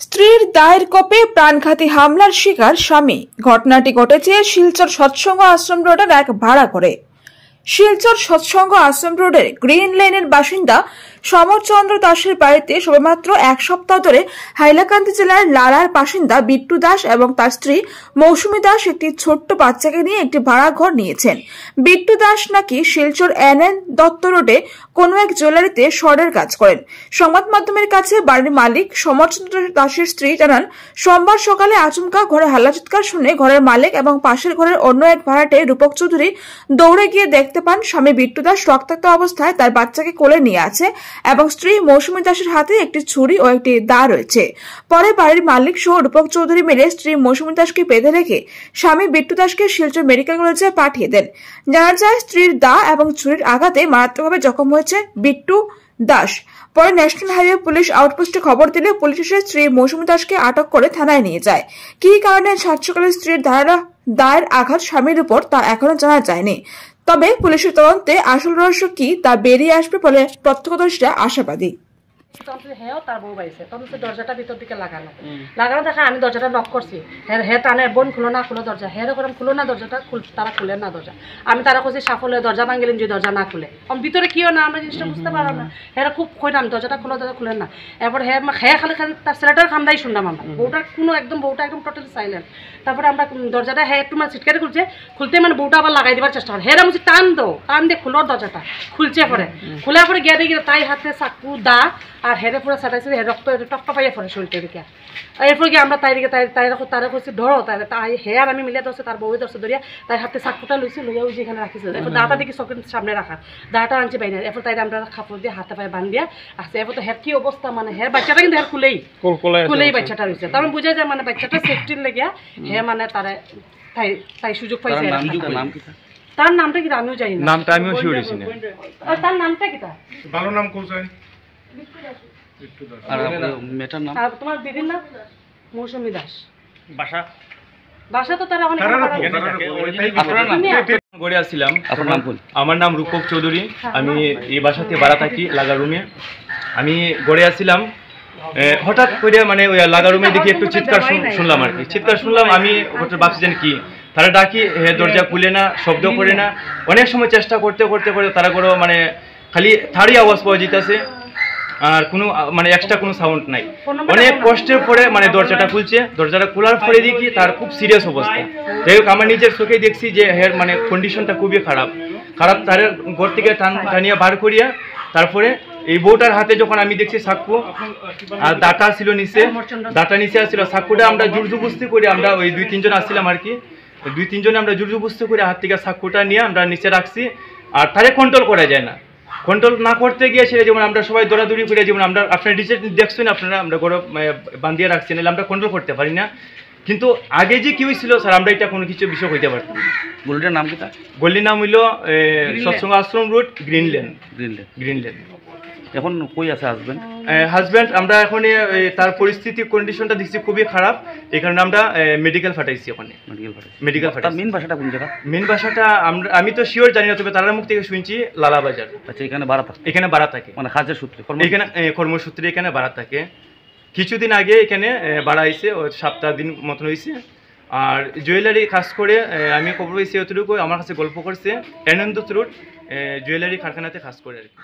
স্ত্রীর দায়ের কোপে প্রাণঘাতী হামলার শিকার স্বামী। ঘটনাটি ঘটেছে শিলচর সৎসঙ্গ আশ্রম রোডের এক ভাড়া ঘরে। শিলচর সৎসঙ্গ আশ্রম রোডের গ্রিন লেনের বাসিন্দা সমরচন্দ্র দাসের বাড়িতে সবেমাত্র এক সপ্তাহ ধরে হাইলাকান্দি জেলার লালার বাসিন্দা বিট্টু দাস এবং তার স্ত্রী মৌসুমী দাস একটি ছোট্ট বাচ্চাকে নিয়ে একটি ভাড়া ঘর নিয়েছেন। বিট্টু দাস নাকি শিলচর NN দত্ত রোডে কোনো এক জুয়েলারিতে স্বর্ণের কাজ করেন। সংবাদ মাধ্যমের কাছে বাড়ির মালিক সমরচন্দ্র দাসের স্ত্রী জানান, সোমবার সকালে আচমকা ঘরে হাল্লা চিৎকার শুনে ঘরের মালিক এবং পাশের ঘরের অন্য এক ভাড়াটে রূপক চৌধুরী দৌড়ে গিয়ে দেখতে পান স্বামী বিট্টু দাস রক্তাক্ত অবস্থায় তার বাচ্চাকে কোলে নিয়ে আছে এবং স্ত্রী মৌসুমী দাসের হাতে একটি ছুরি ও একটি দা রয়েছে। পরে বাড়ির মালিক সহ রূপক চৌধুরী মিলে স্ত্রী মৌসুমী দাসকে বেঁধে রেখে স্বামী বিট্টু দাসকে শিলচর মেডিকেল কলেজে পাঠিয়ে দেন। জানা যায়, স্ত্রীর দা এবং ছুরির আঘাতে মারাত্মকভাবে জখম হয়েছে বিট্টু দাস। পরে ন্যাশনাল হাইওয়ে পুলিশ আউটপোস্টে খবর দিলে পুলিশ এসে স্ত্রী মৌসুমী দাসকে আটক করে থানায় নিয়ে যায়। কি কারণে সাত সকালে স্ত্রীর দায়ের আঘাত স্বামীর উপর তা এখনো জানা যায়নি। তবে পুলিশের তদন্তে আসল রহস্য কি তা বেরিয়ে আসবে বলে প্রত্যক্ষদর্শীরা আশাবাদী। হেও তার বউ বাইছে তখন দরজাটা ভিতর দিকে লাগানো দেখা আমি দরজাটা নক করছি। হে টানে বোন খুলো না খুলো দরজা, হের করে খুলো না দরজাটা, তারা খুলে না দরজা। আমি তারা কইছি সাফলে দরজা ভাঙিলেন যে দরজা না খুলে, ভিতরে কিও না আমরা জিনিসটা বুঝতে পারলাম না। হেরা খুব কইলাম দরজাটা খুলে না। এরপর হে খালি তার ছেলেটার খান্দাই শুনলাম আমরা, বউটার কোনো বউটা একদম টোটালি সাইলেন্ট। তারপরে আমরা দরজাটা হে একটু মানে ছিটকারি খুলতে মানে বউটা আবার লাগাই দেওয়ার চেষ্টা করে। হেরা বলছি টান দিয়ে খুলোর দরজাটা খুলছে। খোলার পরে গিয়ে দেখি তাই হাতে চাকু দা আর হেরে পুরো সাটাইছে, রক্ত টপটা পাইয়া পড়ে শরীরটা দিকে। এরপর গিয়ে আমরা তারা করছি ধরো তাই হে আর আমি মিলিয়ে ধরছে, তার বউয়ে ধরছে ধরিয়া তাই হাতে চাকুটা লইছি, লইয়া ওই যেখানে রাখিছে। এরপর দাটা দেখি চোখের সামনে রাখা, দাটা আনছি বাইরে। এরপর তাই আমরা কাপড় দিয়ে হাতে পায়ে বান্ধিয়া আসছে। এরপর তো হের কি অবস্থা, মানে হের বাচ্চাটা কিন্তু হের খুলেই বাচ্চাটা রয়েছে। তার মানে বুঝা যায় মানে বাচ্চাটা সেফটির লেগিয়া হে মানে তারা তাই সুযোগ পাইছে। তার নামটা কি আমিও জানি না, নামটা আমিও শিওর না। তার নামটা কি? ভালো নাম কোন যায় আর মেটার নাম আর তোমার দিদির নাম মৌসুমী দাস। বাসা তো তারা অনেক গড়ে আসছিলাম। আমার নাম রূপক চৌধুরী, আমি এই বাসাতে ভাড়া থাকি লাগা রুমে। আমি গড়ে আসছিলাম, হঠাৎ করে মানে ওই লাগা রুমে দেখি একটু চিৎকার শুনলাম আর কি। চিৎকার শুনলাম, আমি ভাবছি যেন কি, তারা ডাকি দরজা খুলে না, শব্দ করে না। অনেক সময় চেষ্টা করতে তারা করে মানে খালি থাড়ি আওয়াজ পাওয়া যেতেছে আর কোনো মানে এক্সট্রা কোনো সাউন্ড নাই। অনেক কষ্টের পরে মানে দরজাটা খুলছে। দরজাটা খোলার পরে দেখি তার খুব সিরিয়াস অবস্থা। যাই হোক, আমার নিজের চোখে দেখছি যে হের মানে কন্ডিশনটা খুবই খারাপ। তার ঘর থেকে টানিয়া বার করিয়া তারপরে এই বউটার হাতে যখন আমি দেখছি চাকু আর দাটা ছিল নিচে, দাটা নিচে আসছিল। চাকুটা আমরা জোরজবস্তি করে আমরা ওই 2-3 জন আসছিলাম আর কি। 2-3 জনে আমরা জোরজবস্তি করে হাত থেকে চাকুটা নিয়ে আমরা নিচে রাখছি। আর তারে কন্ট্রোল করা যায় না। কন্ট্রোল না করতে গিয়ে সেটা যেমন আমরা সবাই দৌড়াদৌড়ি করে, যেমন আমরা আপনারা দেখছেন আপনারা আমরা গরম বান্ধিয়ে রাখছি, নাহলে আমরা কন্ট্রোল করতে পারি না। কিন্তু আগে যে কি হয়েছিল স্যার, আমরা এটা কোনো কিছু বিষয় হইতে পারতাম। গলিটার নাম কি? গলির নাম হইল সৎসঙ্গ আশ্রম রোড, গ্রিন লেন। এখন কই আছে হাজব্যান্ড? আমরা এখন তার পরিস্থিতি কন্ডিশনটা দেখছি খুবই খারাপ, এই কারণে আমরা মেডিকেল ফাটাইছি। ওখানে মেডিকেল ফাটাই। মেন বাসাটা কোন জায়গা? মেন বাসাটা আমি তো শিওর জানি না, তবে তার মুখ থেকে শুনছি লালা বাজার। আচ্ছা, এখানে ভাড়া থাকে মানে কাজের সূত্রে, এখানে কর্মসূত্রে এখানে ভাড়া থাকে। কিছুদিন আগে এখানে ভাড়া আইছে, 7 দিন মতন হয়েছে। আর জুয়েলারি কাজ করে আমি খবর হয়েছি, অতটুকু আমার কাছে গল্প করছে, NN দত্ত রোড জুয়েলারি কারখানাতে কাজ করে আর কি।